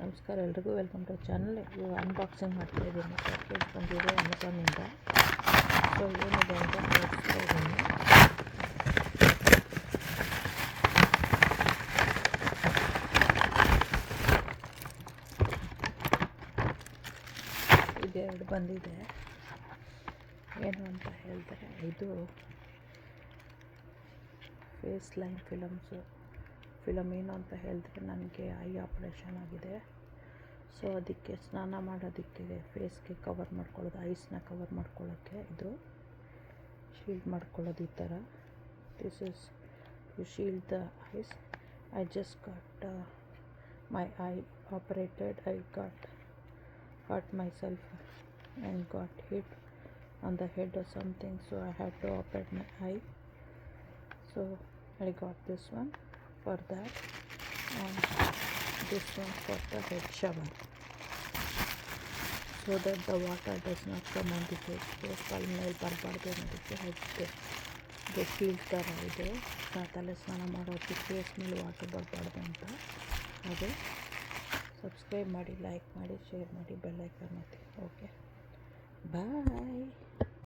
ನಮಸ್ಕಾರ ಎಲ್ರಿಗೂ welcome to channel. ಇವಾಗ ಅನ್ಬಾಕ್ಸಿಂಗ್ ಮಾಡ್ತಾಯಿದ್ದೀನಿ. ಪ್ಯಾಕೇಜ್ ಬಂದಿದೆ ಅಮೆಝಾನಿಂದ. ಸೊ ಏನಿದೆ ಅಂತ ತೋರಿಸ್ತಾ ಇದ್ದೀನಿ. ಇದೆರಡು ಬಂದಿದೆ. ಏನು ಅಂತ ಹೇಳ್ತಾರೆ, ಇದು ಫೇಸ್ ಲೈನ್ ಫಿಲಮ್. ಏನು ಅಂತ ಹೇಳಿದ್ರೆ, ನನಗೆ ಐ ಆಪ್ರೇಷನ್ ಆಗಿದೆ. ಸೊ ಅದಕ್ಕೆ ಸ್ನಾನ ಮಾಡೋದಕ್ಕೆ ಫೇಸ್ಗೆ ಕವರ್ ಮಾಡ್ಕೊಳ್ಳೋದು, ಐಸ್ನ ಕವರ್ ಮಾಡ್ಕೊಳ್ಳೋಕ್ಕೆ ಇದು ಶೀಲ್ಡ್ ಮಾಡ್ಕೊಳ್ಳೋದು ಈ ಥರ. This is you shield the eyes. I just got my eye operated. I got hurt myself and got hit on the head or something, so I had to operate my eye. So I got this one for that, and this one for the head shower, so that the water does not come on the face. Face ಮೇಲೆ ಬರಬಾರ್ದು ಅನ್ನೋದಕ್ಕೆ ಹೆಡ್ಗೆ shield ಥರ ಇದೆ. ತಲೆ ಸ್ನಾನ ಮಾಡೋದಕ್ಕೆ face ಮೇಲೆ water ಬರಬಾರ್ದು ಅಂತ. ಅದು ಸಬ್ಸ್ಕ್ರೈಬ್ ಮಾಡಿ, ಲೈಕ್ ಮಾಡಿ, ಶೇರ್ ಮಾಡಿ, ಬೆಲ್ ಐಕಾನ್ ಒತ್ತಿ. ಓಕೆ, ಬಾಯ್.